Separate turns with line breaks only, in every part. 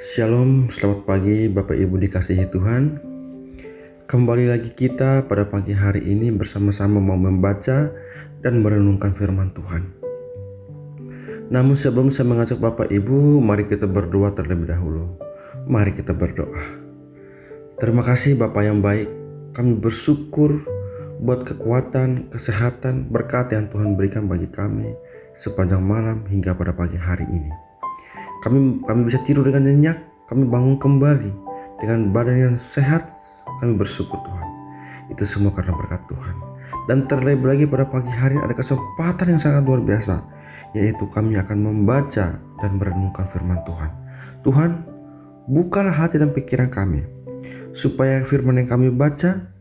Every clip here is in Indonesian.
Shalom, selamat pagi Bapak Ibu dikasihi Tuhan. Kembali lagi kita pada pagi hari ini bersama-sama mau membaca dan merenungkan firman Tuhan. Namun sebelum saya mengajak Bapak Ibu, mari kita berdoa terlebih dahulu. Mari kita berdoa. Terima kasih Bapak yang baik, kami bersyukur buat kekuatan, kesehatan, berkat yang Tuhan berikan bagi kami sepanjang malam hingga pada pagi hari ini. Kami bisa tidur dengan nyenyak, kami bangun kembali dengan badan yang sehat. Kami bersyukur Tuhan. Itu semua karena berkat Tuhan. Dan terlebih lagi pada pagi hari ini ada kesempatan yang sangat luar biasa, yaitu kami akan membaca dan merenungkan firman Tuhan. Tuhan, bukalah hati dan pikiran kami, supaya firman yang kami baca,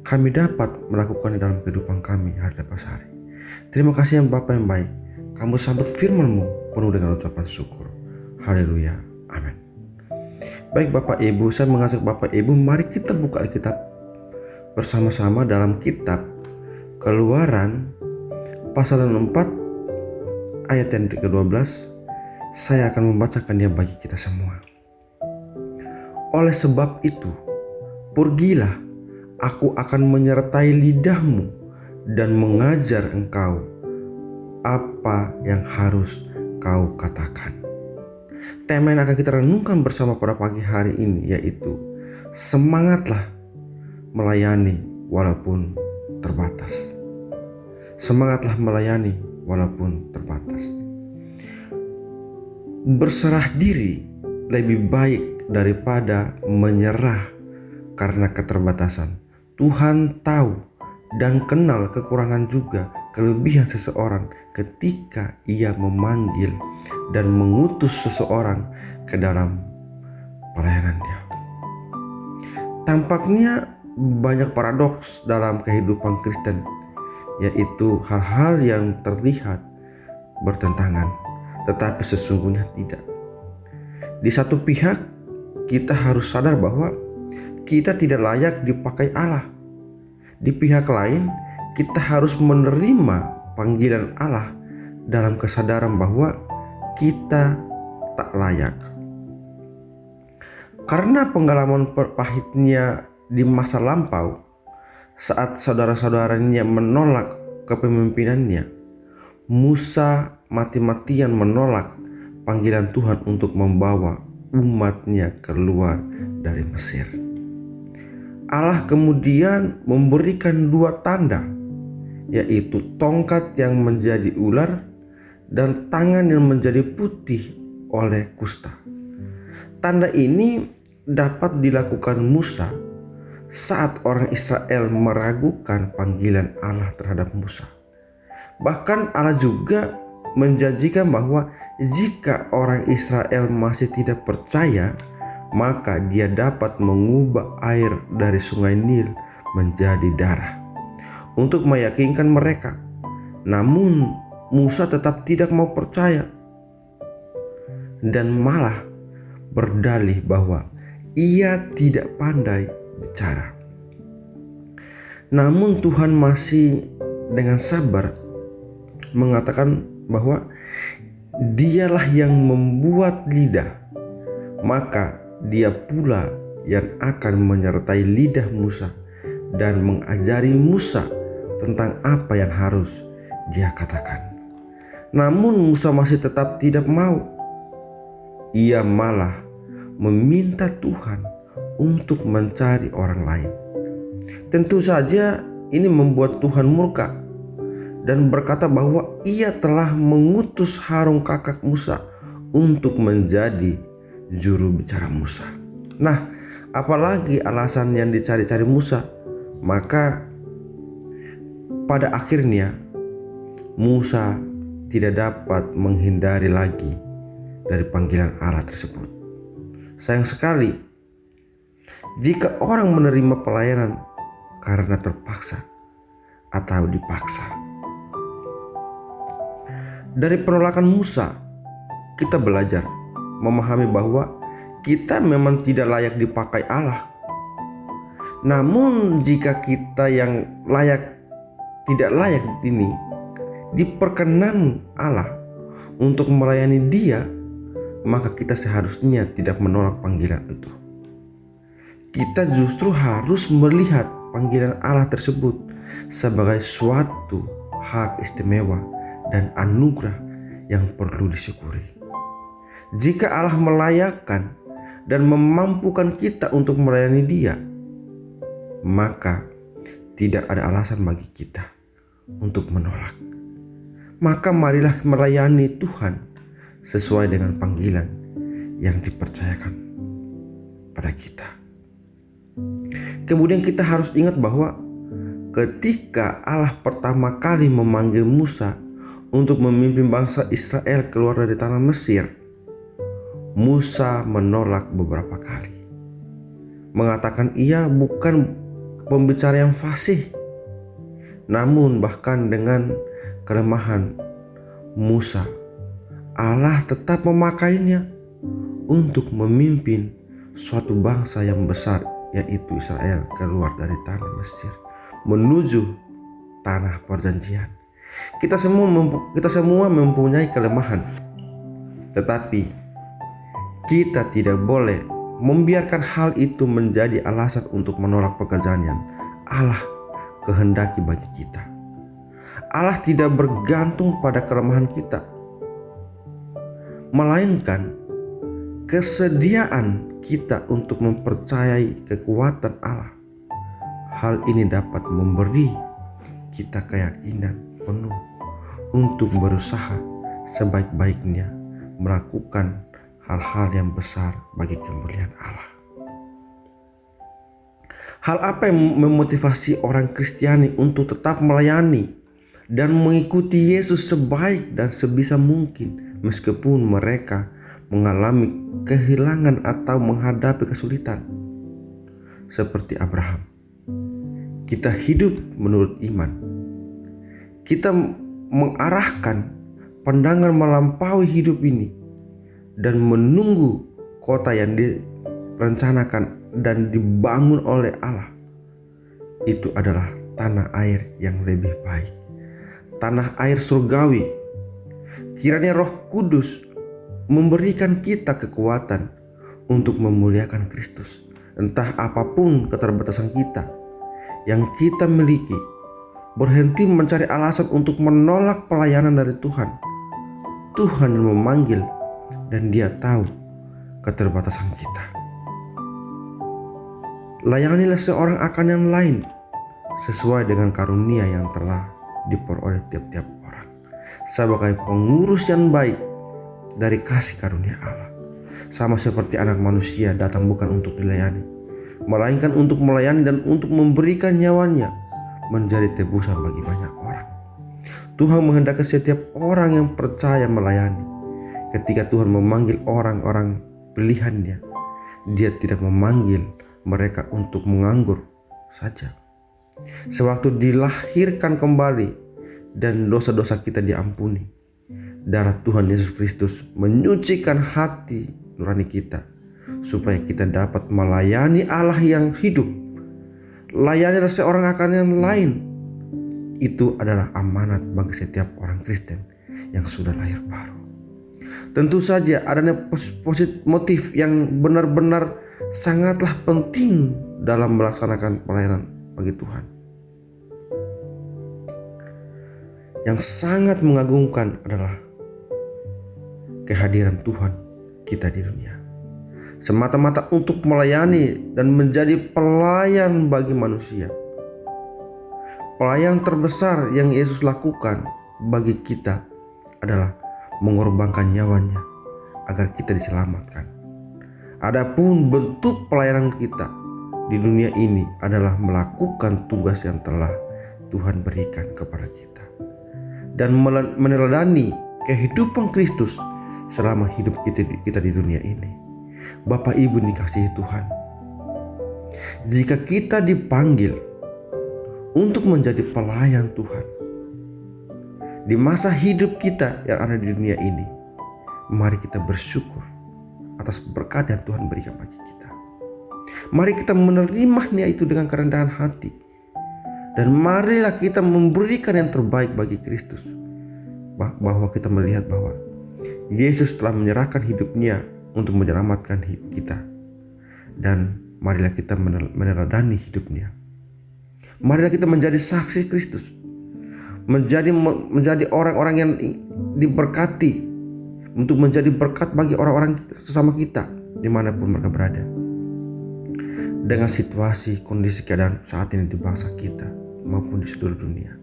kami dapat melakukan dalam kehidupan kami hari lepas hari. Terima kasih yang Bapa yang baik, kamu sambut firman-Mu penuh dengan ucapan syukur. Haleluya, amin. Baik Bapak Ibu, saya mengajak Bapak Ibu, mari kita buka Alkitab bersama-sama dalam kitab Keluaran pasal 4 ayat yang ke-12. Saya akan membacakannya bagi kita semua. Oleh sebab itu, pergilah, aku akan menyertai lidahmu dan mengajar engkau apa yang harus kau katakan. Tema yang akan kita renungkan bersama pada pagi hari ini yaitu semangatlah melayani walaupun terbatas. Semangatlah melayani walaupun terbatas. Berserah diri lebih baik daripada menyerah karena keterbatasan. Tuhan tahu dan kenal kekurangan juga kelebihan seseorang ketika ia memanggil dan mengutus seseorang ke dalam pelayanannya. Tampaknya banyak paradoks dalam kehidupan Kristen, yaitu hal-hal yang terlihat bertentangan, tetapi sesungguhnya tidak. Di satu pihak, kita harus sadar bahwa kita tidak layak dipakai Allah. Di pihak lain, kita harus menerima panggilan Allah dalam kesadaran bahwa kita tak layak. Karena pengalaman pahitnya di masa lampau, saat saudara-saudaranya menolak kepemimpinannya, Musa mati-matian menolak panggilan Tuhan untuk membawa umatnya keluar dari Mesir. Allah kemudian memberikan dua tanda, yaitu tongkat yang menjadi ular dan tangan yang menjadi putih oleh kusta. Tanda ini dapat dilakukan Musa saat orang Israel meragukan panggilan Allah terhadap Musa. Bahkan Allah juga menjanjikan bahwa jika orang Israel masih tidak percaya, maka dia dapat mengubah air dari sungai Nil menjadi darah untuk meyakinkan mereka. Namun Musa tetap tidak mau percaya dan malah berdalih bahwa ia tidak pandai bicara. Namun Tuhan masih dengan sabar mengatakan bahwa dialah yang membuat lidah, maka dia pula yang akan menyertai lidah Musa dan mengajari Musa tentang apa yang harus dia katakan. Namun Musa masih tetap tidak mau. Ia malah meminta Tuhan untuk mencari orang lain. Tentu saja ini membuat Tuhan murka dan berkata bahwa ia telah mengutus Harun kakak Musa untuk menjadi juru bicara Musa. Nah, apalagi alasan yang dicari-cari Musa? Maka pada akhirnya Musa tidak dapat menghindari lagi dari panggilan Allah tersebut. Sayang sekali jika orang menerima pelayanan karena terpaksa atau dipaksa. Dari penolakan Musa, kita belajar memahami bahwa kita memang tidak layak dipakai Allah. Namun jika kita yang tidak layak ini diperkenan Allah untuk melayani Dia, maka kita seharusnya tidak menolak panggilan itu. Kita justru harus melihat panggilan Allah tersebut sebagai suatu hak istimewa dan anugerah yang perlu disyukuri. Jika Allah melayakkan dan memampukan kita untuk melayani Dia, maka tidak ada alasan bagi kita untuk menolak. Maka marilah melayani Tuhan sesuai dengan panggilan yang dipercayakan pada kita. Kemudian kita harus ingat bahwa ketika Allah pertama kali memanggil Musa untuk memimpin bangsa Israel keluar dari tanah Mesir, Musa menolak beberapa kali, mengatakan ia bukan pembicara yang fasih. Namun bahkan dengan kelemahan Musa, Allah tetap memakainya untuk memimpin suatu bangsa yang besar, yaitu Israel, keluar dari tanah Mesir menuju tanah perjanjian. Kita semua mempunyai kelemahan, tetapi kita tidak boleh membiarkan hal itu menjadi alasan untuk menolak pekerjaan yang Allah kehendaki bagi kita. Allah tidak bergantung pada kelemahan kita, melainkan kesediaan kita untuk mempercayai kekuatan Allah. Hal ini dapat memberi kita keyakinan penuh untuk berusaha sebaik-baiknya melakukan hal-hal yang besar bagi kemuliaan Allah. Hal apa yang memotivasi orang Kristiani untuk tetap melayani dan mengikuti Yesus sebaik dan sebisa mungkin meskipun mereka mengalami kehilangan atau menghadapi kesulitan? Seperti Abraham, kita hidup menurut iman. Kita mengarahkan pandangan melampaui hidup ini dan menunggu kota yang direncanakan dan dibangun oleh Allah. Itu adalah tanah air yang lebih baik, tanah air surgawi. Kiranya Roh Kudus memberikan kita kekuatan untuk memuliakan Kristus. Entah apapun keterbatasan kita yang kita miliki, berhenti mencari alasan untuk menolak pelayanan dari Tuhan. Tuhan yang memanggil dan Dia tahu keterbatasan kita. Layanilah seorang akan yang lain sesuai dengan karunia yang telah diperoleh tiap-tiap orang, sebagai pengurus yang baik dari kasih karunia Allah. Sama seperti anak manusia datang bukan untuk dilayani, melainkan untuk melayani dan untuk memberikan nyawanya menjadi tebusan bagi banyak orang. Tuhan menghendaki setiap orang yang percaya melayani. Ketika Tuhan memanggil orang-orang pilihannya, Dia tidak memanggil mereka untuk menganggur saja. Sewaktu dilahirkan kembali dan dosa-dosa kita diampuni, darah Tuhan Yesus Kristus menyucikan hati nurani kita supaya kita dapat melayani Allah yang hidup. Layanilah seorang akan yang lain. Itu adalah amanat bagi setiap orang Kristen yang sudah lahir baru. Tentu saja adanya motif yang benar-benar sangatlah penting dalam melaksanakan pelayanan bagi Tuhan. Yang sangat mengagumkan adalah kehadiran Tuhan kita di dunia, semata-mata untuk melayani dan menjadi pelayan bagi manusia. Pelayan terbesar yang Yesus lakukan bagi kita adalah mengorbankan nyawanya agar kita diselamatkan. Adapun bentuk pelayanan kita di dunia ini adalah melakukan tugas yang telah Tuhan berikan kepada kita dan meneladani kehidupan Kristus selama hidup kita di dunia ini. Bapak Ibu dikasihi Tuhan, jika kita dipanggil untuk menjadi pelayan Tuhan di masa hidup kita yang ada di dunia ini, mari kita bersyukur atas berkat yang Tuhan berikan bagi kita. Mari kita menerimanya itu dengan kerendahan hati, dan marilah kita memberikan yang terbaik bagi Kristus, bahwa kita melihat bahwa Yesus telah menyerahkan hidupnya untuk menyelamatkan kita. Dan marilah kita meneladani hidupnya. Marilah kita menjadi saksi Kristus. Menjadi orang-orang yang diberkati, untuk menjadi berkat bagi orang-orang sesama kita dimanapun mereka berada. Dengan situasi, kondisi, keadaan saat ini di bangsa kita maupun di seluruh dunia,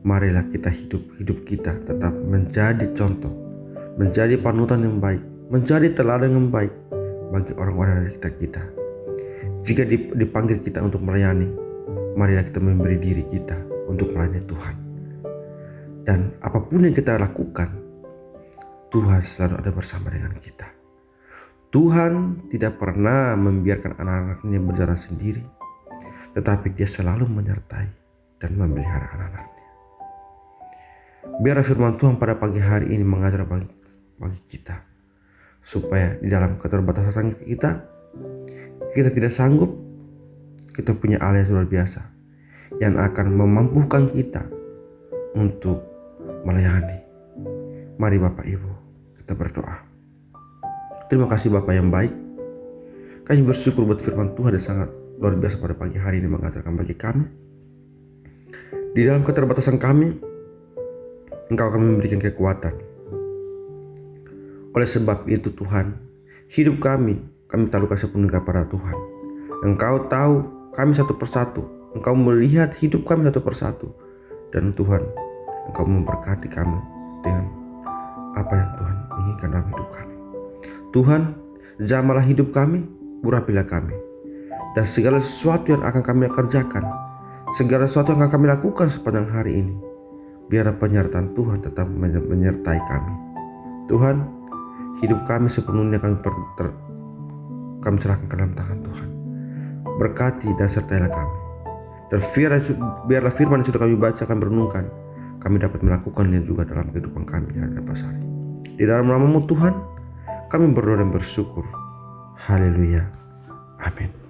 marilah kita hidup kita tetap menjadi contoh, menjadi panutan yang baik, menjadi teladan yang baik bagi orang-orang di sekitar kita. Jika dipanggil kita untuk melayani, marilah kita memberi diri kita untuk melayani Tuhan. Dan apapun yang kita lakukan, Tuhan selalu ada bersama dengan kita. Tuhan tidak pernah membiarkan anak-anaknya berjalan sendiri, tetapi Dia selalu menyertai dan memelihara anak-anaknya. Biar firman Tuhan pada pagi hari ini mengajar bagi kita, supaya di dalam keterbatasan kita tidak sanggup, kita punya Allah yang luar biasa yang akan memampukan kita untuk melayani. Mari Bapak Ibu, kita berdoa. Terima kasih Bapak yang baik. Kami bersyukur buat firman Tuhan yang sangat luar biasa pada pagi hari ini mengajarkan bagi kami. Di dalam keterbatasan kami, Engkau akan memberikan kekuatan. Oleh sebab itu Tuhan, hidup kami taruhkan sepenuhnya kepada Tuhan. Engkau tahu kami satu persatu. Engkau melihat hidup kami satu persatu. Dan Tuhan, Engkau memberkati kami dengan apa yang Tuhan inginkan dalam hidup kami. Tuhan, jamalah hidup kami, urapilah kami. Dan segala sesuatu yang akan kami kerjakan, segala sesuatu yang akan kami lakukan sepanjang hari ini, biarlah penyertaan Tuhan tetap menyertai kami. Tuhan, hidup kami sepenuhnya kami serahkan ke dalam tangan Tuhan. Berkati dan sertailah kami. Dan biarlah firman yang sudah kami baca, kami renungkan, kami dapat melakukannya juga dalam kehidupan kami hari lepas hari. Di dalam nama-Mu Tuhan, kami berdoa dan bersyukur. Haleluya. Amin.